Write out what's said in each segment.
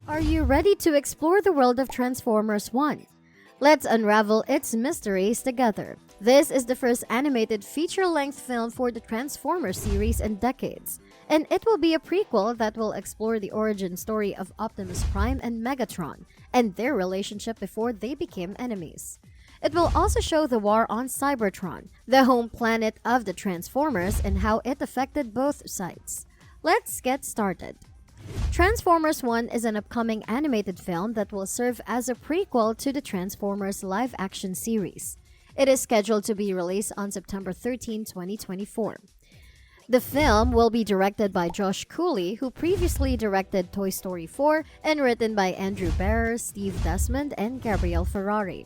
Are you ready to explore the world of Transformers 1? Let's unravel its mysteries together. This is the first animated feature-length film for the Transformers series in decades, and it will be a prequel that will explore the origin story of Optimus Prime and Megatron and their relationship before they became enemies. It will also show the war on Cybertron, the home planet of the Transformers, and how it affected both sides. Let's get started. Transformers 1 is an upcoming animated film that will serve as a prequel to the Transformers live-action series. It is scheduled to be released on September 13, 2024. The film will be directed by Josh Cooley, who previously directed Toy Story 4, and written by Andrew Barrer, Steve Desmond, and Gabriel Ferrari.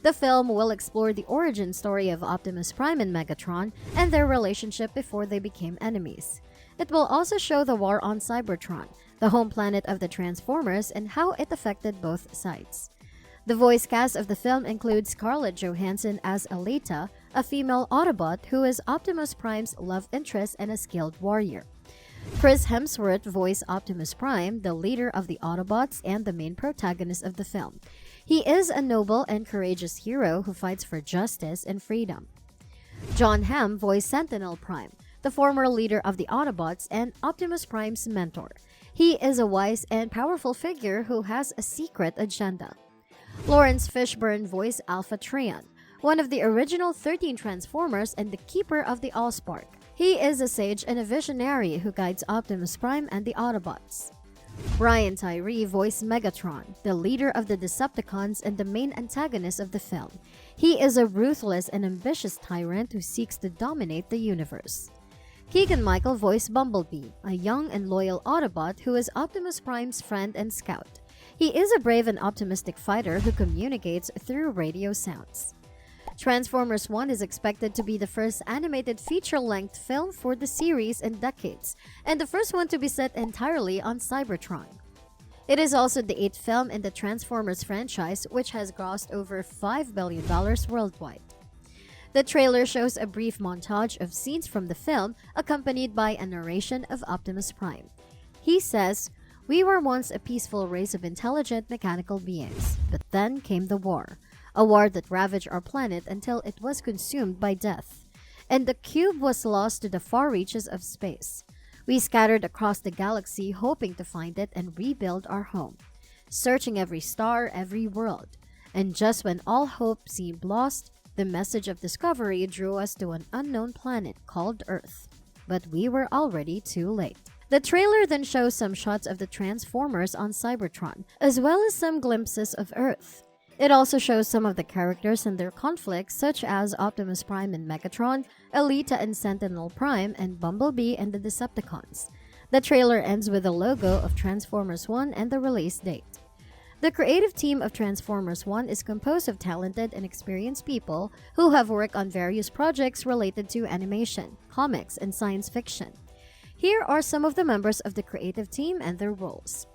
The film will explore the origin story of Optimus Prime and Megatron and their relationship before they became enemies. It will also show the war on Cybertron, the home planet of the Transformers, and how it affected both sides. The voice cast of the film includes Scarlett Johansson as Alita, a female Autobot who is Optimus Prime's love interest and a skilled warrior. Chris Hemsworth voiced Optimus Prime, the leader of the Autobots and the main protagonist of the film. He is a noble and courageous hero who fights for justice and freedom. John Hamm voiced Sentinel Prime, the former leader of the Autobots and Optimus Prime's mentor. He is a wise and powerful figure who has a secret agenda. Lawrence Fishburne voiced Alpha Trion, one of the original 13 Transformers and the keeper of the Allspark. He is a sage and a visionary who guides Optimus Prime and the Autobots. Brian Tyree voiced Megatron, the leader of the Decepticons and the main antagonist of the film. He is a ruthless and ambitious tyrant who seeks to dominate the universe. Keegan-Michael voiced Bumblebee, a young and loyal Autobot who is Optimus Prime's friend and scout. He is a brave and optimistic fighter who communicates through radio sounds. Transformers 1 is expected to be the first animated feature-length film for the series in decades, and the first one to be set entirely on Cybertron. It is also the 8th film in the Transformers franchise, which has grossed over $5 billion worldwide. The trailer shows a brief montage of scenes from the film, accompanied by a narration of Optimus Prime. He says, "We were once a peaceful race of intelligent mechanical beings, but then came the war. A war that ravaged our planet until it was consumed by death. And the cube was lost to the far reaches of space. We scattered across the galaxy hoping to find it and rebuild our home, searching every star, every world. And just when all hope seemed lost, the message of discovery drew us to an unknown planet called Earth. But we were already too late." The trailer then shows some shots of the Transformers on Cybertron, as well as some glimpses of Earth. It also shows some of the characters and their conflicts, such as Optimus Prime and Megatron, Alita and Sentinel Prime, and Bumblebee and the Decepticons. The trailer ends with the logo of Transformers 1 and the release date. The creative team of Transformers 1 is composed of talented and experienced people who have worked on various projects related to animation, comics, and science fiction. Here are some of the members of the creative team and their roles.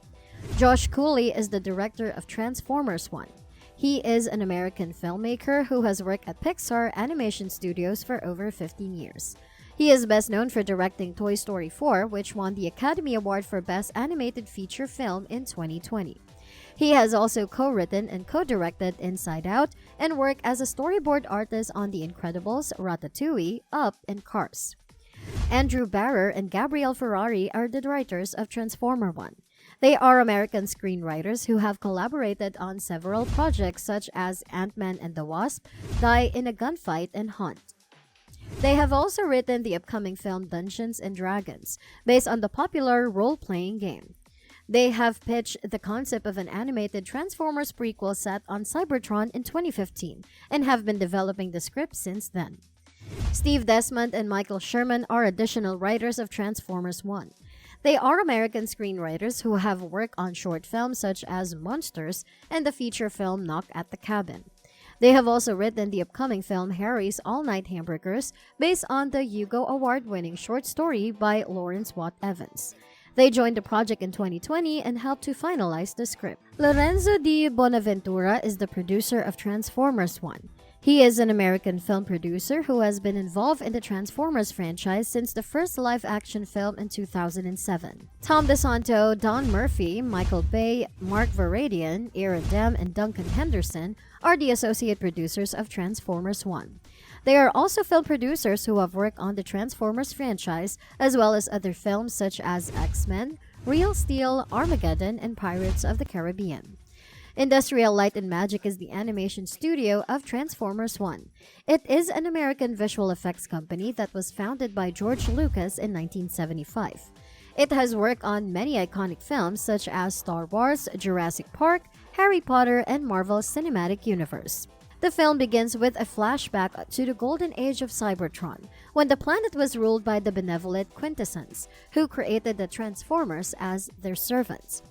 Josh Cooley is the director of Transformers 1. He is an American filmmaker who has worked at Pixar Animation Studios for over 15 years. He is best known for directing Toy Story 4, which won the Academy Award for Best Animated Feature Film in 2020. He has also co-written and co-directed Inside Out and worked as a storyboard artist on The Incredibles, Ratatouille, Up, and Cars. Andrew Barrer and Gabriel Ferrari are the writers of Transformer 1. They are American screenwriters who have collaborated on several projects such as Ant-Man and the Wasp, Die in a Gunfight, and Hunt. They have also written the upcoming film Dungeons and Dragons, based on the popular role-playing game. They have pitched the concept of an animated Transformers prequel set on Cybertron in 2015 and have been developing the script since then. Steve Desmond and Michael Sherman are additional writers of Transformers 1. They are American screenwriters who have worked on short films such as Monsters and the feature film Knock at the Cabin. They have also written the upcoming film Harry's All Night Hamburgers, based on the Hugo Award-winning short story by Lawrence Watt Evans. They joined the project in 2020 and helped to finalize the script. Lorenzo Di Bonaventura is the producer of Transformers 1. He is an American film producer who has been involved in the Transformers franchise since the first live-action film in 2007. Tom DeSanto, Don Murphy, Michael Bay, Mark Varadian, Aaron Dem, and Duncan Henderson are the associate producers of Transformers 1. They are also film producers who have worked on the Transformers franchise, as well as other films such as X-Men, Real Steel, Armageddon, and Pirates of the Caribbean. Industrial Light and Magic is the animation studio of Transformers 1. It is an American visual effects company that was founded by George Lucas in 1975. It has worked on many iconic films such as Star Wars, Jurassic Park, Harry Potter, and Marvel's Cinematic Universe. The film begins with a flashback to the golden age of Cybertron, when the planet was ruled by the benevolent Quintessence, who created the Transformers as their servants.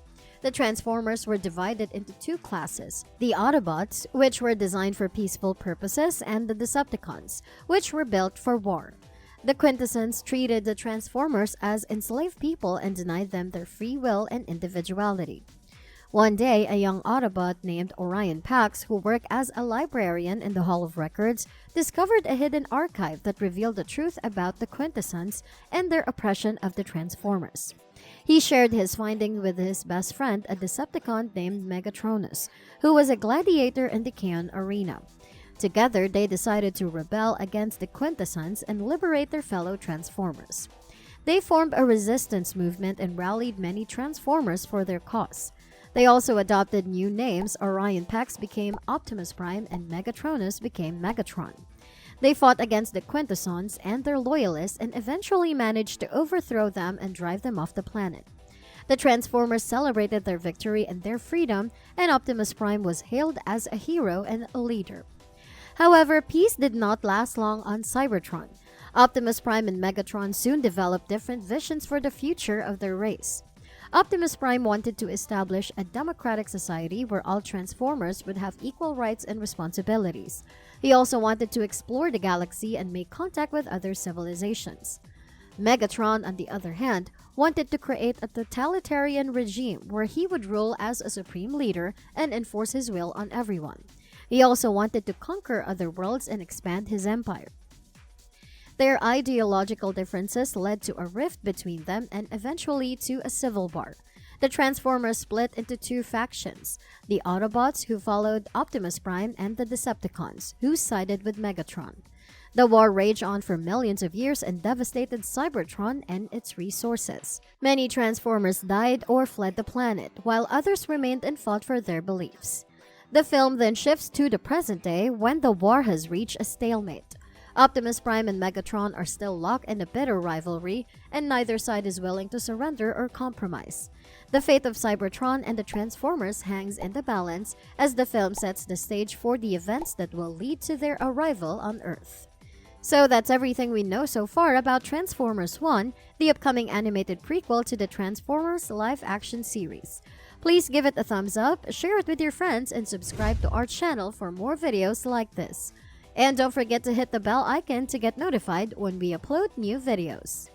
The Transformers were divided into two classes: the Autobots, which were designed for peaceful purposes, and the Decepticons, which were built for war. The Quintessence treated the Transformers as enslaved people and denied them their free will and individuality. One day, a young Autobot named Orion Pax, who worked as a librarian in the Hall of Records, discovered a hidden archive that revealed the truth about the Quintessence and their oppression of the Transformers. He shared his findings with his best friend, a Decepticon named Megatronus, who was a gladiator in the Kaon Arena. Together, they decided to rebel against the Quintessence and liberate their fellow Transformers. They formed a resistance movement and rallied many Transformers for their cause. They also adopted new names. Orion Pax became Optimus Prime and Megatronus became Megatron. They fought against the Quintessons and their loyalists and eventually managed to overthrow them and drive them off the planet. The Transformers celebrated their victory and their freedom, and Optimus Prime was hailed as a hero and a leader. However, peace did not last long on Cybertron. Optimus Prime and Megatron soon developed different visions for the future of their race. Optimus Prime wanted to establish a democratic society where all Transformers would have equal rights and responsibilities. He also wanted to explore the galaxy and make contact with other civilizations. Megatron, on the other hand, wanted to create a totalitarian regime where he would rule as a supreme leader and enforce his will on everyone. He also wanted to conquer other worlds and expand his empire. Their ideological differences led to a rift between them and eventually to a civil war. The Transformers split into two factions: the Autobots, who followed Optimus Prime, and the Decepticons, who sided with Megatron. The war raged on for millions of years and devastated Cybertron and its resources. Many Transformers died or fled the planet, while others remained and fought for their beliefs. The film then shifts to the present day when the war has reached a stalemate. Optimus Prime and Megatron are still locked in a bitter rivalry, and neither side is willing to surrender or compromise. The fate of Cybertron and the Transformers hangs in the balance as the film sets the stage for the events that will lead to their arrival on Earth. So that's everything we know so far about Transformers 1, the upcoming animated prequel to the Transformers live-action series. Please give it a thumbs up, share it with your friends, and subscribe to our channel for more videos like this. And don't forget to hit the bell icon to get notified when we upload new videos.